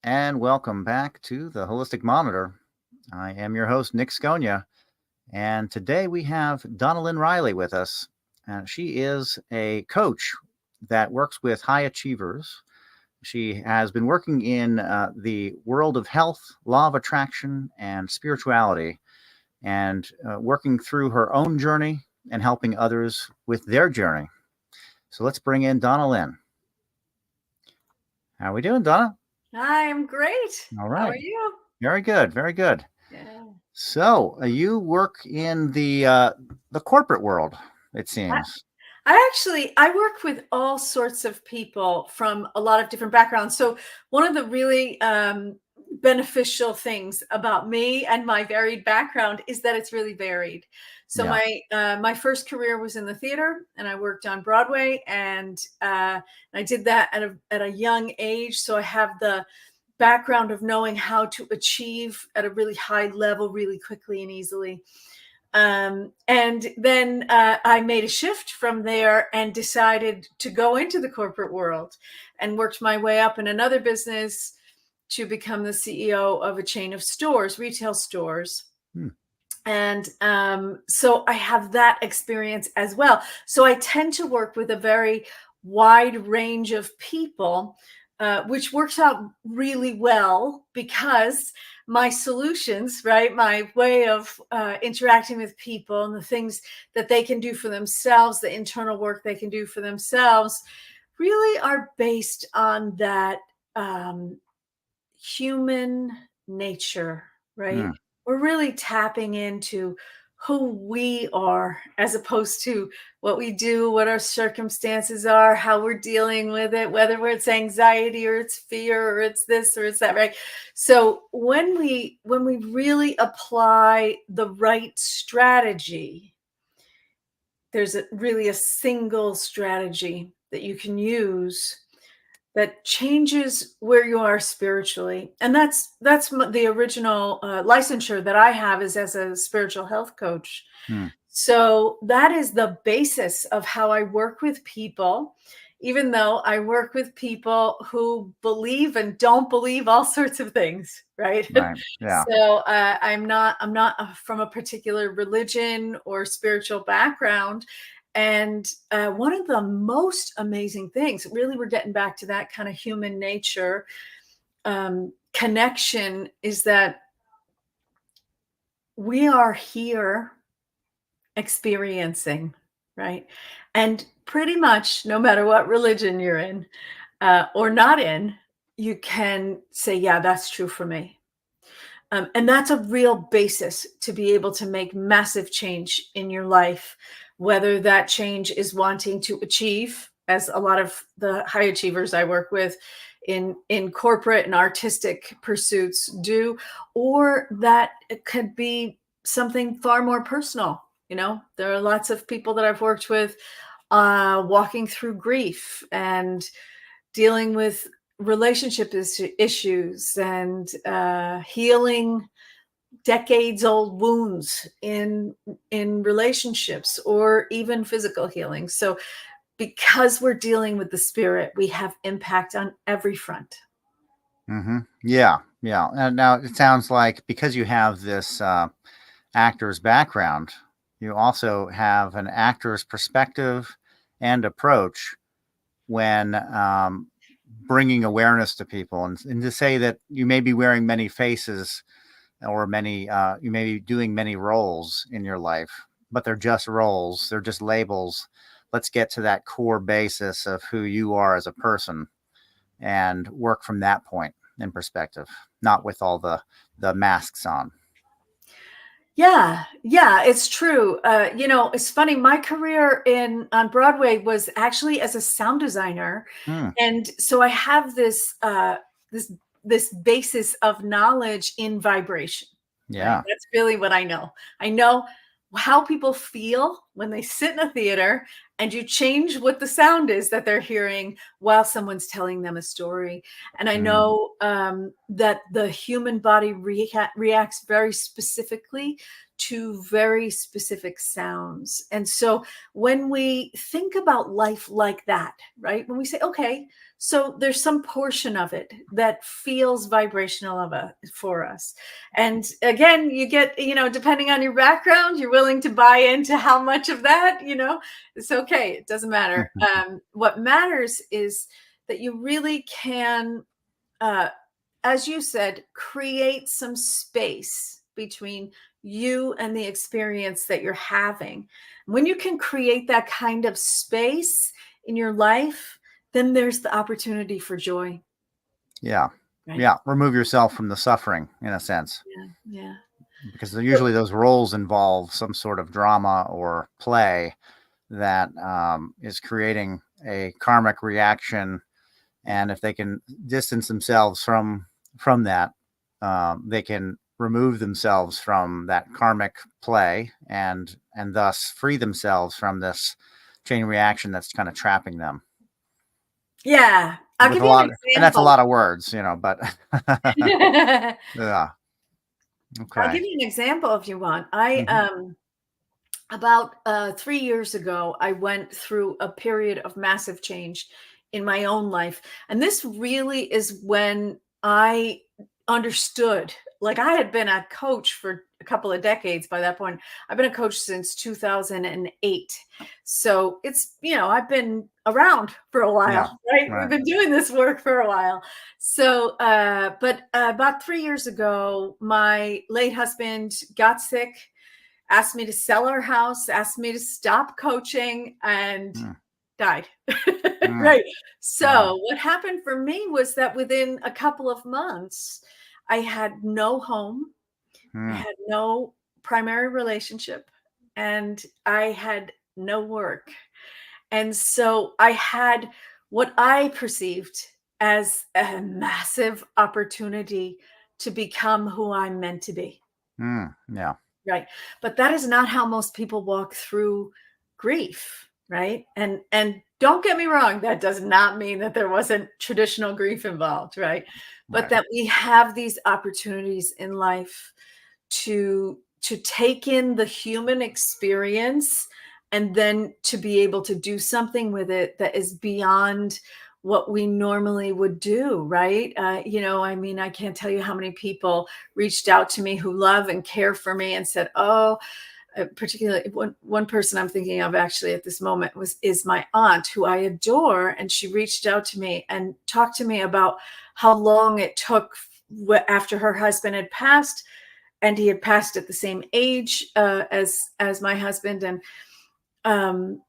and welcome back to the Holistic Monitor. I am your host, Nick Sconia, and today we have Donnalynn Riley with us. She is a coach that works with high achievers. She has been working in the world of health, law of attraction, and spirituality, and working through her own journey and helping others with their journey. So let's bring in Donnalynn. How are we doing, Donna? Hi, I'm great. All How right. are you? Very good. Very good. Yeah. So you work in the corporate world, it I, seems. I work with all sorts of people from a lot of different backgrounds. So one of the really beneficial things about me and my varied background is that it's really varied. So Yeah. my first career was in the theater, and I worked on Broadway, and I did that at a young age. So I have the background of knowing how to achieve at a really high level really quickly and easily. And then I made a shift from there and decided to go into the corporate world, and worked my way up in another business to become the CEO of a chain of stores, retail stores. Hmm. And so I have that experience as well. So I tend to work with a very wide range of people, which works out really well because my solutions, right, my way of interacting with people and the things that they can do for themselves, the internal work they can do for themselves, really are based on that human nature, right? Hmm. We're really tapping into who we are as opposed to what we do, what our circumstances are, how we're dealing with it, whether it's anxiety or it's fear or it's this or it's that, right? So when we really apply the right strategy, there's really a single strategy that you can use that changes where you are spiritually. And that's the original licensure that I have, is as a spiritual health coach. Hmm. So that is the basis of how I work with people, even though I work with people who believe and don't believe all sorts of things, right? Right. Yeah. So I'm not from a particular religion or spiritual background. And one of the most amazing things, really, we're getting back to that kind of human nature connection, is that we are here experiencing, right? And pretty much no matter what religion you're in or not in, you can say, yeah, that's true for me. And that's a real basis to be able to make massive change in your life, whether that change is wanting to achieve, as a lot of the high achievers I work with in corporate and artistic pursuits do, or that it could be something far more personal. You know, there are lots of people that I've worked with walking through grief and dealing with relationship issues and healing decades old wounds in relationships, or even physical healing. So because we're dealing with the spirit, we have impact on every front. Mm-hmm. Yeah. Yeah. And now it sounds like because you have this actor's background, you also have an actor's perspective and approach when bringing awareness to people, and to say that you may be wearing many faces or many you may be doing many roles in your life, but they're just roles, they're just labels. Let's get to that core basis of who you are as a person and work from that point in perspective, not with all the masks on. Yeah, it's true. It's funny. My career on Broadway was actually as a sound designer, Hmm. and so I have this this basis of knowledge in vibration. Right, Yeah. that's really what I know. I know how people feel when they sit in a theater, and you change what the sound is that they're hearing while someone's telling them a story. And I Mm. know that the human body reacts very specifically to very specific sounds. And so when we think about life like that, right, when we say, okay, so there's some portion of it that feels vibrational for us. And again, you get, depending on your background, you're willing to buy into how much of that, it's okay. It doesn't matter. What matters is that you really can, as you said, create some space between you and the experience that you're having. When you can create that kind of space in your life, then there's the opportunity for joy. Yeah. Right. Yeah. Remove yourself from the suffering in a sense, Yeah. Yeah. because usually those roles involve some sort of drama or play that is creating a karmic reaction. And if they can distance themselves from that, they can remove themselves from that karmic play and thus free themselves from this chain reaction that's kind of trapping them. Yeah. I'll With give a you an lot, and that's a example. lot of words, but yeah, I'll okay, give you an example if you want. I hmm About 3 years ago, I went through a period of massive change in my own life. And this really is when I understood, like, I had been a coach for a couple of decades by that point. I've been a coach since 2008. So I've been around for a yeah, while, right? We've right, been doing this work for a while. So, but about 3 years ago, my late husband got sick, asked me to sell our house, asked me to stop coaching, and mm, died. mm, Right. wow, So, what happened for me was that within a couple of months, I had no home, I mm, had no primary relationship, and I had no work. And so, I had what I perceived as a massive opportunity to become who I'm meant to be. yeah, Right. But that is not how most people walk through grief, right? And don't get me wrong, that does not mean that there wasn't traditional grief involved, right? But right, that we have these opportunities in life to take in the human experience and then to be able to do something with it that is beyond what we normally would do, right? I mean, I can't tell you how many people reached out to me who love and care for me and said, "Oh," particularly one person I'm thinking of actually at this moment is my aunt, who I adore, and she reached out to me and talked to me about how long it took after her husband had passed, and he had passed at the same age as my husband, um,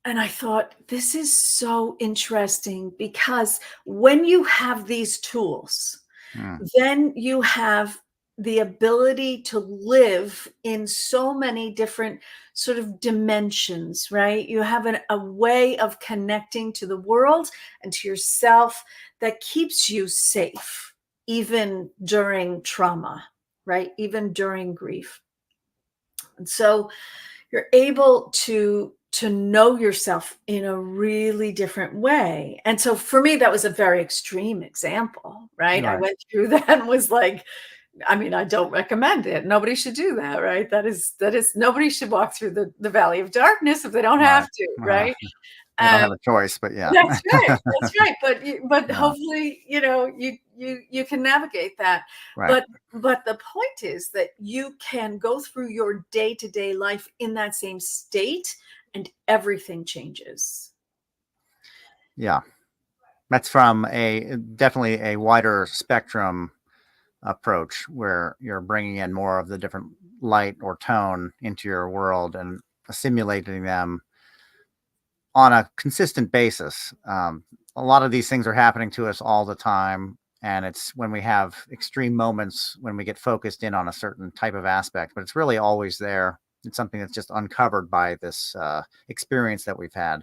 and I thought, this is so interesting because when you have these tools, mm, then you have the ability to live in so many different sort of dimensions, right? You have a way of connecting to the world and to yourself that keeps you safe, even during trauma, right? Even during grief. And so you're able to know yourself in a really different way. And so for me, that was a very extreme example, right? I right, went through that and was like, I mean, I don't recommend it. Nobody should do that, right? That is nobody should walk through the valley of darkness if they don't have right. to, Uh, right? they don't Um, have a choice, but yeah, that's right. That's right. But yeah, hopefully, you can navigate that. right, But the point is that you can go through your day-to-day life in that same state and everything changes. yeah. That's from a definitely a wider spectrum approach where you're bringing in more of the different light or tone into your world and assimilating them on a consistent basis. A lot of these things are happening to us all the time. And it's when we have extreme moments when we get focused in on a certain type of aspect, but it's really always there. It's something that's just uncovered by this experience that we've had.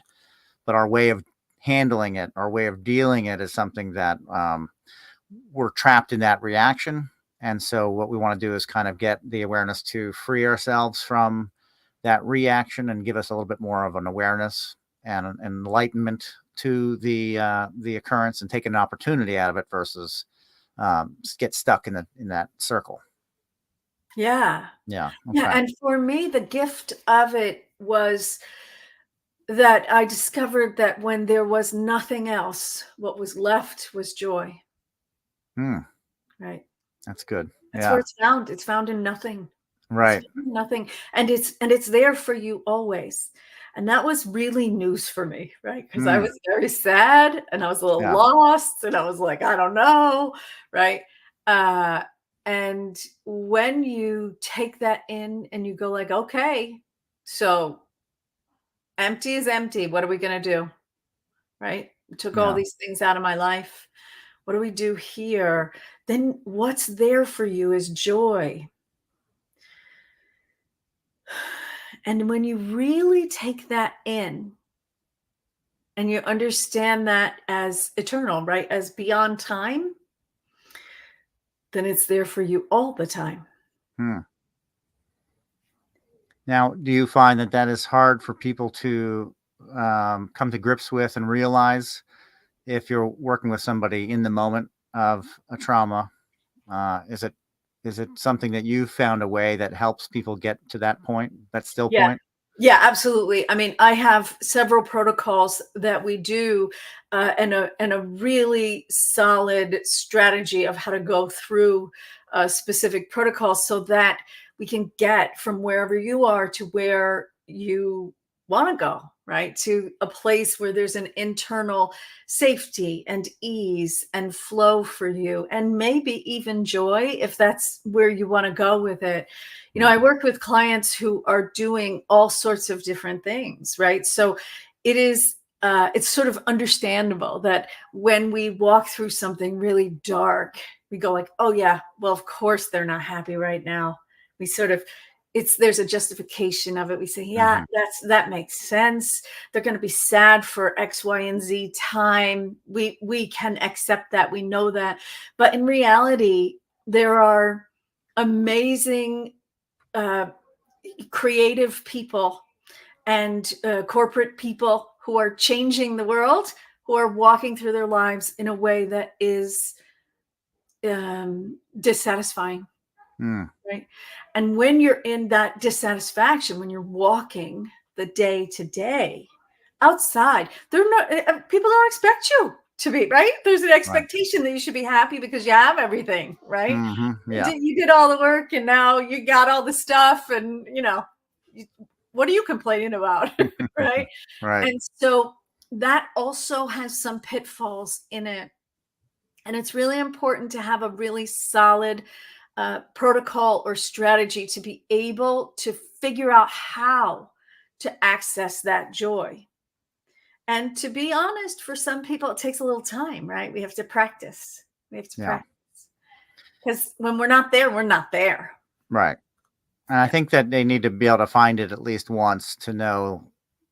But our way of handling it, our way of dealing it is something that we're trapped in that reaction. And so what we want to do is kind of get the awareness to free ourselves from that reaction and give us a little bit more of an awareness and an enlightenment to the occurrence, and take an opportunity out of it versus get stuck in that circle. Yeah. Yeah. Yeah, Okay. and for me, the gift of it was that I discovered that when there was nothing else, what was left was joy, Hmm. right? That's good. That's where Yeah. it's found. It's found in nothing. It's Right. found in nothing, and it's there for you always. And that was really news for me, right? Because I Hmm. was very sad and I was a little Yeah. lost and I was like, I don't know, right? Uh, and when you take that in and you go like, okay, so empty is empty. What are we gonna do? Right? We took all Yeah. these things out of my life. What do we do here? Then what's there for you is joy. And when you really take that in and you understand that as eternal, right? As beyond time, then it's there for you all the time. Hmm. Now, do you find that that is hard for people to come to grips with and realize if you're working with somebody in the moment of a trauma? Is it something that you found a way that helps people get to that point, that still Yeah. point? Yeah, absolutely. I mean, I have several protocols that we do, and a really solid strategy of how to go through specific protocols so that we can get from wherever you are to where you want to go, right? To a place where there's an internal safety and ease and flow for you, and maybe even joy if that's where you want to go with it. You know, Yeah. I work with clients who are doing all sorts of different things, right? So it is it's sort of understandable that when we walk through something really dark, we go like, "Oh yeah, well of course they're not happy right now." We sort of it's there's a justification of it. We say, "Yeah, Hmm. that makes sense. They're going to be sad for X, Y, and Z time. We can accept that. We know that." But in reality, there are amazing uh, creative people and corporate people who are changing the world, who are walking through their lives in a way that is dissatisfying, Hmm. right? And when you're in that dissatisfaction, when you're walking the day to day outside, they're not people don't expect you to be right. There's an Right. expectation that you should be happy because you have everything, right? Hmm. Yeah. You did all the work and now you got all the stuff, and what are you complaining about? Right? Right. And so that also has some pitfalls in it. And it's really important to have a really solid protocol or strategy to be able to figure out how to access that joy. And to be honest, for some people, it takes a little time, right? We have to practice. We have to Yeah. practice because when we're not there, we're not there. Right. And I Yeah. think that they need to be able to find it at least once to know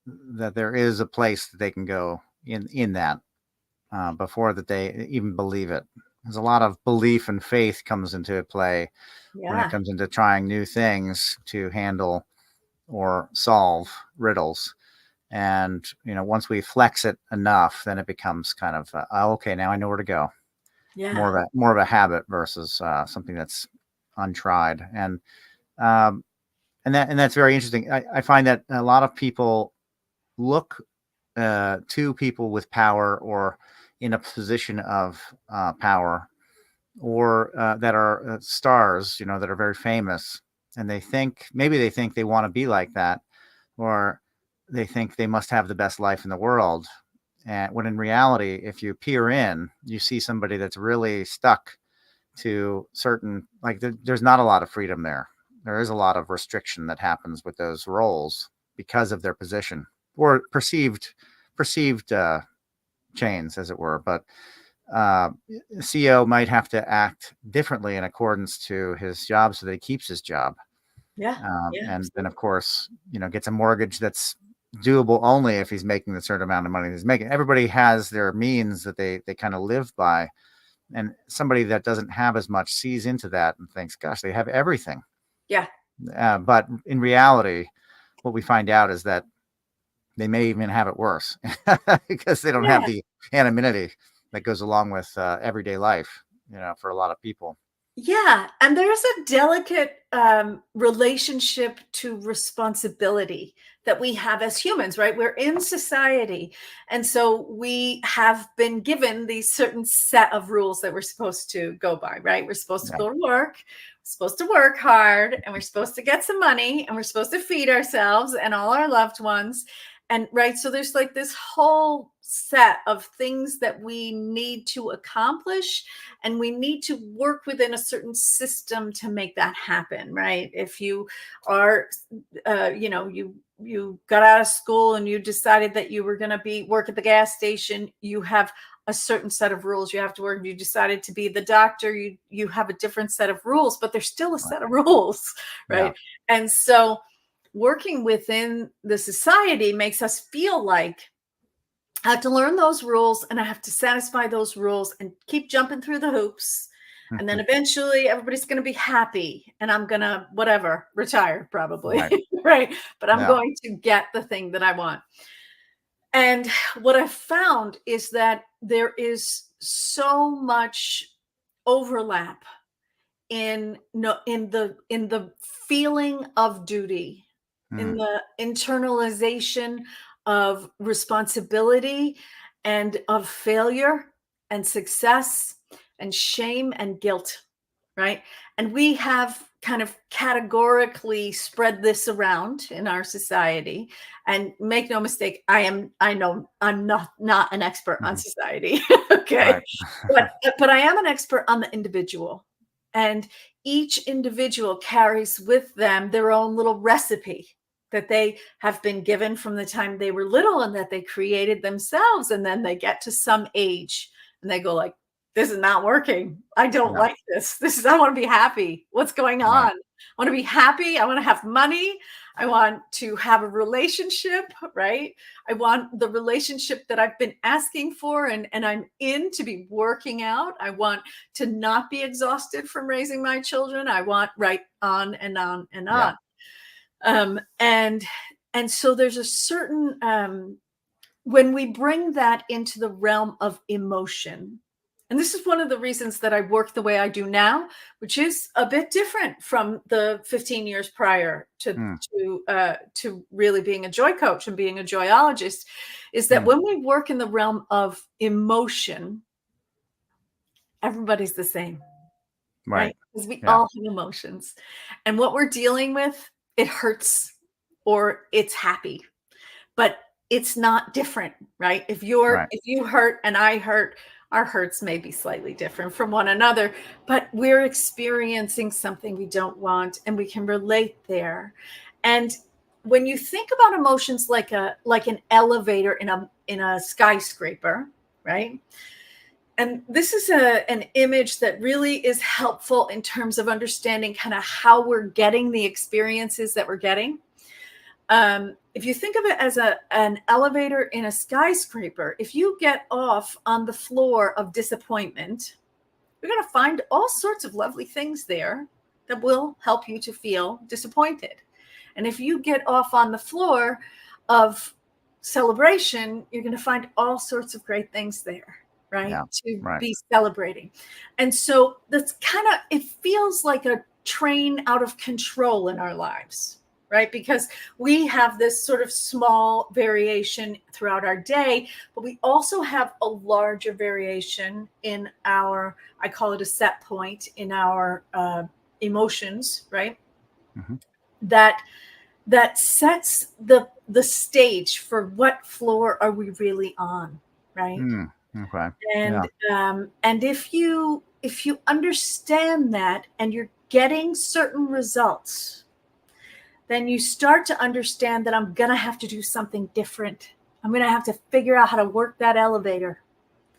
that there is a place that they can go in that before that they even believe it. There's a lot of belief and faith comes into play when it Yeah. comes into trying new things to handle or solve riddles. And once we flex it enough, then it becomes kind of oh, okay, now I know where to go. Yeah. More of a habit versus something that's untried. Um, and that's very interesting. I find that a lot of people look to people with power or in a position of power, or that are stars, that are very famous, and they think they want to be like that, or they think they must have the best life in the world. And when in reality, if you peer in, you see somebody that's really stuck to certain, like there's not a lot of freedom there. There is a lot of restriction that happens with those roles because of their position or perceived chains, as it were. But uh, CEO might have to act differently in accordance to his job so that he keeps his job. Yeah. Yeah. And then, of Absolutely. course, gets a mortgage that's doable only if he's making the certain amount of money he's making. Everybody has their means that they kind of live by. And somebody that doesn't have as much sees into that and thinks, gosh, they have everything. Yeah. But in reality, what we find out is that they may even have it worse because they don't have Yeah. the anonymity that goes along with everyday life, for a lot of people. Yeah, and there's a delicate relationship to responsibility that we have as humans, right? We're in society. And so we have been given these certain set of rules that we're supposed to go by, right? We're supposed to Yeah. go to work, we're supposed to work hard, and we're supposed to get some money, and we're supposed to feed ourselves and all our loved ones. And right, so there's like this whole set of things that we need to accomplish, and we need to work within a certain system to make that happen, right? If you are you got out of school and you decided that you were going to be work at the gas station, you have a certain set of rules you have to work. You decided to be the doctor, you have a different set of rules, but there's still a Right. set of rules, Yeah. right? And so working within the society makes us feel like I have to learn those rules and I have to satisfy those rules and keep jumping through the hoops. And then Mhm. eventually everybody's going to be happy and I'm going to, whatever, retire probably. Right. Right. But I'm Yeah. going to get the thing that I want. And what I've found is that there is so much overlap in no in the feeling of duty, in Mm. the internalization of responsibility and of failure and success and shame and guilt, right? And we have kind of categorically spread this around in our society. And make no mistake, I know I'm not an expert on Mhm. society. Okay. Right. But I am an expert on the individual. And each individual carries with them their own little recipe that they have been given from the time they were little and that they created themselves. And then they get to some age and they go like, this is not working. I don't Yeah. like this. I want to be happy. What's going on? Right. I want to be happy. I want to have money. I want to have a relationship, right? I want the relationship that I've been asking for and I'm in to be working out. I want to not be exhausted from raising my children. I want right on and on and Yeah. on. Um, and and so there's a certain when we bring that into the realm of emotion, and this is one of the reasons that I work the way I do now, which is a bit different from the 15 years prior Mm. to really being a joy coach and being a joyologist, is that Mm. when we work in the realm of emotion, everybody's the same, Right. right? Because we Yeah. all have emotions, and what we're dealing with, it hurts or it's happy, but it's not different, right? Right. If you hurt and I hurt, our hurts may be slightly different from one another, but we're experiencing something we don't want and we can relate there. And when you think about emotions like an elevator in a skyscraper, right? And this is an image that really is helpful in terms of understanding kind of how we're getting the experiences that we're getting. If you think of it as an elevator in a skyscraper, if you get off on the floor of disappointment, you're going to find all sorts of lovely things there that will help you to feel disappointed. And if you get off on the floor of celebration, you're going to find all sorts of great things there, right? Yeah. To Right. be celebrating. And so that's kind of, it feels like a train out of control in our lives, right? Because we have this sort of small variation throughout our day, but we also have a larger variation in our, I call it a set point in our emotions, right? Hmm. That sets the stage for what floor are we really on, right? Mm. Okay. Yeah. And if you understand that and you're getting certain results, then you start to understand that I'm going to have to do something different. I'm going to have to figure out how to work that elevator,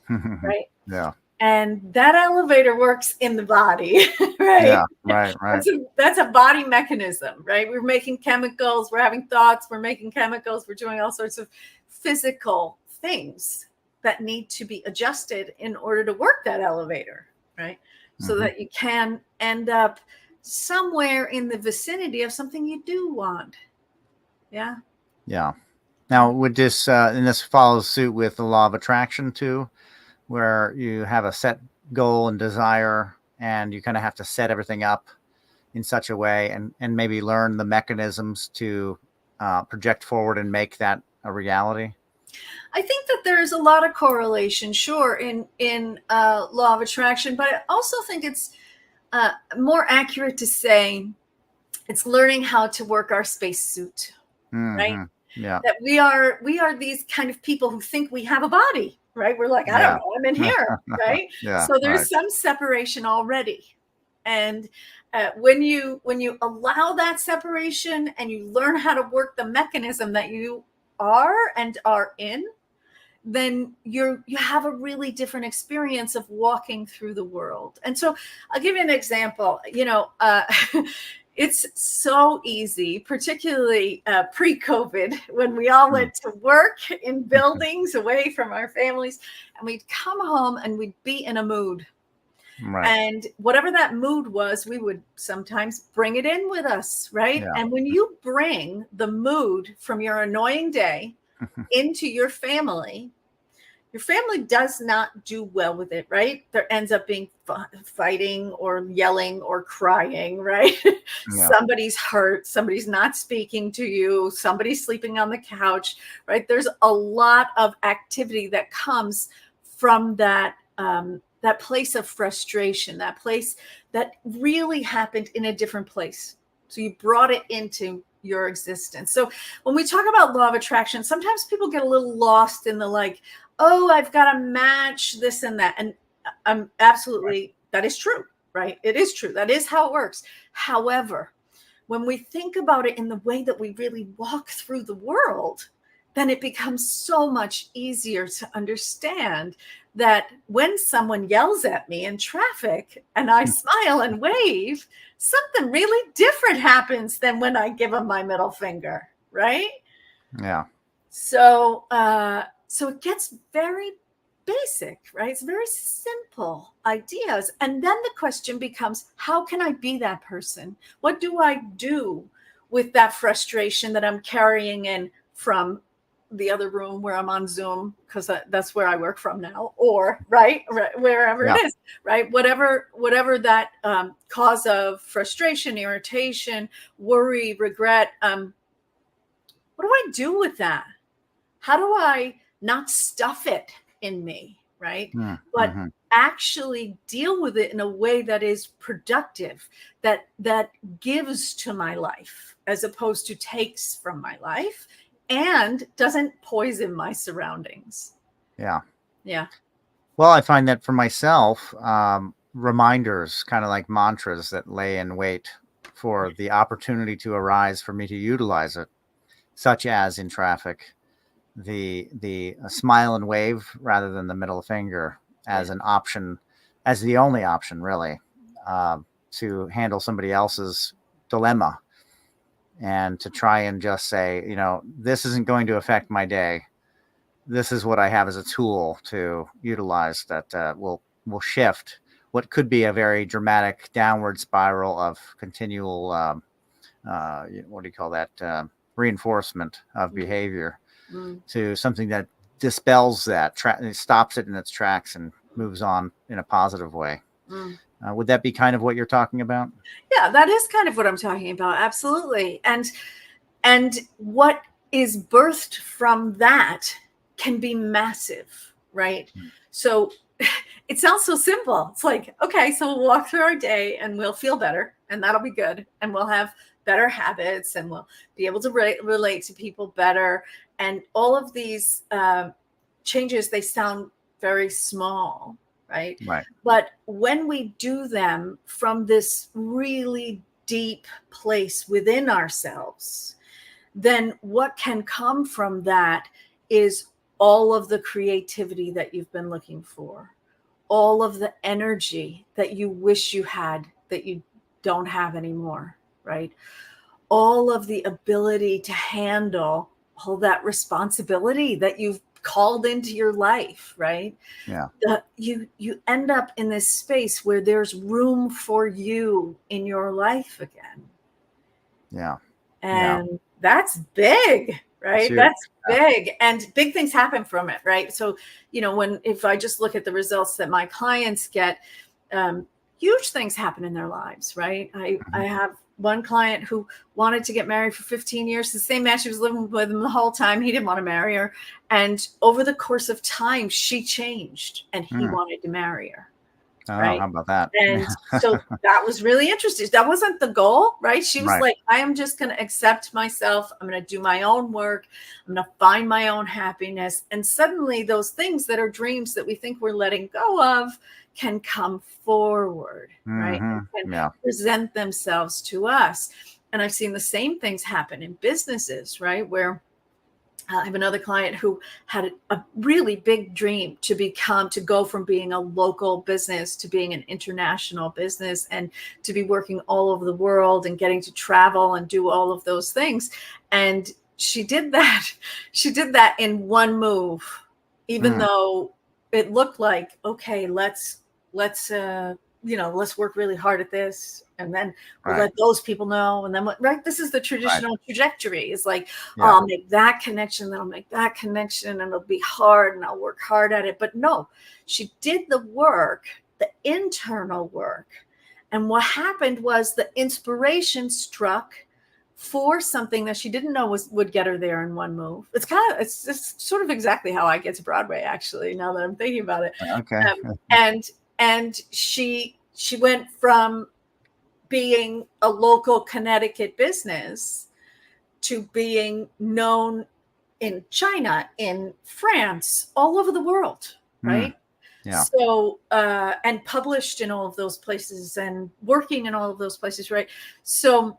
right? Yeah. And that elevator works in the body, right? Yeah. Right. Right. That's a body mechanism, right? We're making chemicals, we're having thoughts, we're making chemicals, we're doing all sorts of physical things that need to be adjusted in order to work that elevator, right? So Hmm. that you can end up somewhere in the vicinity of something you do want. Yeah. Yeah. Now, would this and this follows suit with the law of attraction too, where you have a set goal and desire, and you kind of have to set everything up in such a way, and maybe learn the mechanisms to project forward and make that a reality. I think that there's a lot of correlation, sure, in law of attraction, but I also think it's more accurate to say it's learning how to work our spacesuit, right? Hmm. Yeah. That we are these kind of people who think we have a body, right? We're like, I don't Yeah. know, I'm in here, right? Yeah. So Right. there's some separation already. And when you allow that separation and you learn how to work the mechanism that you are and are in, then you have a really different experience of walking through the world. And so I'll give you an example. It's so easy, particularly pre-COVID, when we all Mm. went to work in buildings away from our families, and we'd come home and we'd be in a mood. Right. And whatever that mood was, we would sometimes bring it in with us, right? Yeah. And when you bring the mood from your annoying day into your family does not do well with it, right? There ends up being fighting or yelling or crying, right? Yeah. Somebody's hurt, somebody's not speaking to you, somebody's sleeping on the couch, right? There's a lot of activity that comes from that place of frustration, that place that really happened in a different place. So you brought it into your existence. So when we talk about law of attraction, sometimes people get a little lost in the like, oh, I've got to match this and that. And I'm absolutely, that is true, right? It is true. That is how it works. However, when we think about it in the way that we really walk through the world, then it becomes so much easier to understand that when someone yells at me in traffic and I smile and wave, something really different happens than when I give them my middle finger, right? Yeah. So it gets very basic, right? It's very simple ideas. And then the question becomes, how can I be that person? What do I do with that frustration that I'm carrying in from the other room where I'm on Zoom, because that's where I work from now, or right, wherever it Yeah. is, right? Whatever that cause of frustration, irritation, worry, regret. What do I do with that? How do I not stuff it in me, right? But Mm-hmm. actually deal with it in a way that is productive, that gives to my life as opposed to takes from my life and doesn't poison my surroundings. Yeah. Yeah. Well, I find that for myself, reminders, kind of like mantras that lay in wait for the opportunity to arise for me to utilize it, such as in traffic, the smile and wave rather than the middle finger Yeah. as an option, as the only option, really, uh, to handle somebody else's dilemma, and to try and just say, this isn't going to affect my day. This is what I have as a tool to utilize that will shift what could be a very dramatic downward spiral of continual what do you call that, reinforcement of Mm, behavior, mm, to something that dispels that, stops it in its tracks and moves on in a positive way. mm. Would that be kind of what you're talking about? Yeah, that is kind of what I'm talking about. Absolutely. And what is birthed from that can be massive, right? Mm. So it sounds so simple. It's like, okay, so we'll walk through our day and we'll feel better, and that'll be good. And we'll have better habits, and we'll be able to relate to people better. And all of these changes, they sound very small, right? Right. But when we do them from this really deep place within ourselves, then what can come from that is all of the creativity that you've been looking for, all of the energy that you wish you had that you don't have anymore, right? All of the ability to handle all that responsibility that you've called into your life, right? Yeah. You end up in this space where there's room for you in your life again. Yeah. Yeah. And that's big, That's right? huge. That's big, and big things happen from it, right? So, if I just look at the results that my clients get, um, huge things happen in their lives, right? I Mhm. have one client who wanted to get married for 15 years. The same man she was living with him the whole time. He didn't want to marry her. And over the course of time, she changed and he Mm. wanted to marry her. Oh, Right. how about that? And so that was really interesting. That wasn't the goal, right? She was Right. like, I am just going to accept myself. I'm going to do my own work. I'm going to find my own happiness. And suddenly, those things that are dreams that we think we're letting go of can come forward, right? And can Yeah. present themselves to us. And I've seen the same things happen in businesses, right? Where I have another client who had a really big dream to go from being a local business to being an international business and to be working all over the world and getting to travel and do all of those things. And she did that. She did that in one move, even Mm. though it looked like, okay, let's work really hard at this. And then we'll Right. let those people know. And then, right, this is the Right. traditional trajectory. It's like, Yeah. I'll make that connection, then I'll make that connection, and it'll be hard, and I'll work hard at it. But no, she did the work, the internal work. And what happened was the inspiration struck for something that she didn't know would get her there in one move. It's just sort of exactly how I get to Broadway, actually, now that I'm thinking about it. Okay. And she went from being a local Connecticut business to being known in China, in France, all over the world, Mm. right? Yeah. So, and published in all of those places and working in all of those places, right? So,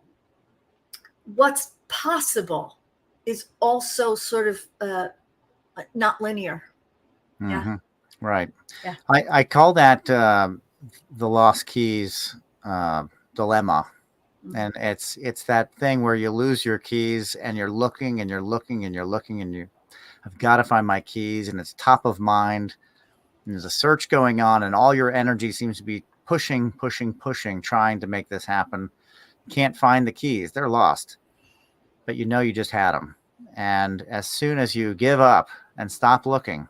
what's possible is also sort of not linear. Yeah. hmm Right. Yeah. I call that the lost keys dilemma. Mm. And it's that thing where you lose your keys and you're looking and you're looking and you're looking and I've got to find my keys, and it's top of mind. And there's a search going on, and all your energy seems to be pushing, pushing, pushing, trying to make this happen. Can't find the keys. They're lost, but you just had them. And as soon as you give up and stop looking,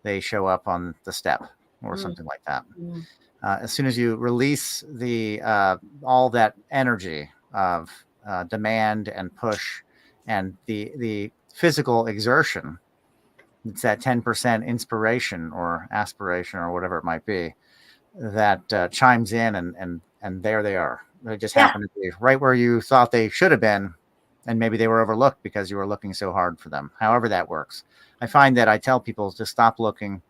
they show up on the step or Mm. something like that. Mm. As soon as you release the all that energy of demand and push and the physical exertion, it's that 10% inspiration or aspiration or whatever it might be that chimes in, and there they are. They just Yeah. happen to be right where you thought they should have been, and maybe they were overlooked because you were looking so hard for them. However that works, I find that I tell people to stop looking,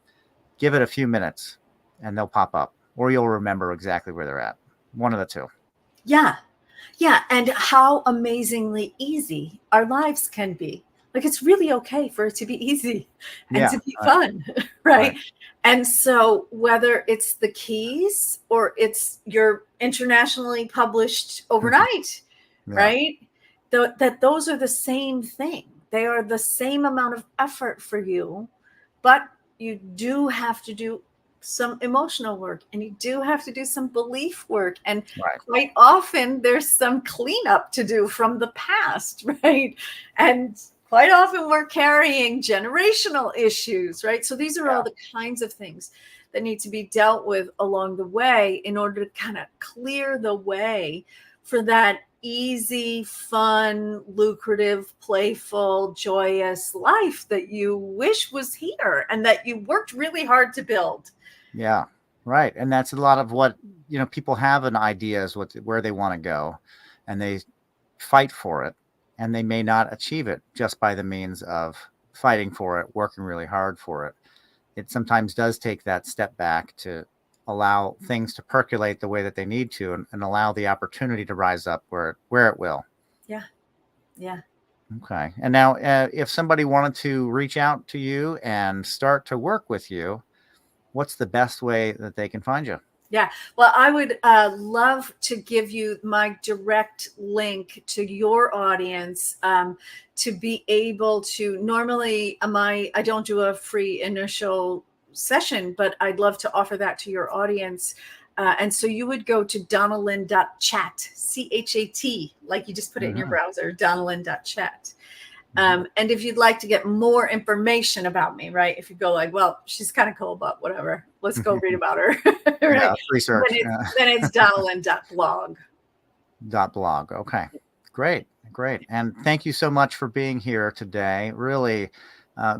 give it a few minutes, and they'll pop up, or you'll remember exactly where they're at. One of the two. Yeah. Yeah. And how amazingly easy our lives can be. Like, it's really okay for it to be easy and Yeah. to be fun, right? Right. And so, whether it's the keys or it's your internationally published overnight, Yeah. right? That those are the same thing. They are the same amount of effort for you, but you do have to do some emotional work, and you do have to do some belief work, and Right. quite often there's some cleanup to do from the past, right? And quite often we're carrying generational issues, right? So these are all Yeah. the kinds of things that need to be dealt with along the way in order to kind of clear the way for that easy, fun, lucrative, playful, joyous life that you wish was here and that you worked really hard to build. Yeah. Right. And that's a lot of what people have an idea is where they want to go, and they fight for it, and they may not achieve it just by the means of fighting for it, working really hard for it. It sometimes does take that step back to allow things to percolate the way that they need to, and allow the opportunity to rise up where it will. Yeah. Yeah. Okay. And now, if somebody wanted to reach out to you and start to work with you, what's the best way that they can find you? Yeah. Well, I would love to give you my direct link to your audience to be able to. Normally, I don't do a free initial session, but I'd love to offer that to your audience And so you would go to Donnalynn.chat, CHAT, like you just put it in your Hmm. browser, Donnalynn.chat. Hmm. And if you'd like to get more information about me, right? If you go like, well, she's kind of cool, but whatever, let's go read about her, Yeah, right? research. Then it's Donnalynn.blog. .blog. Okay, great, great. And thank you so much for being here today. Really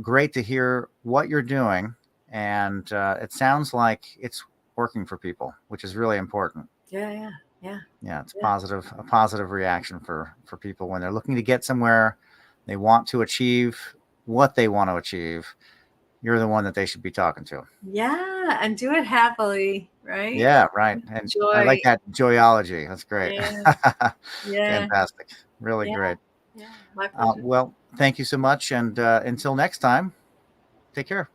great to hear what you're doing. And it sounds like it's working for people, which is really important. Yeah, yeah, yeah, Yeah, it's yeah. a positive reaction for people when they're looking to get somewhere, they want to achieve what they want to achieve. You're the one that they should be talking to. Yeah, and do it happily, right? Yeah, right. And I Joy. like that joyology. That's great. Yeah, yeah, Fantastic. Really yeah, great. yeah. My pleasure. Well, thank you so much. And until next time, take care.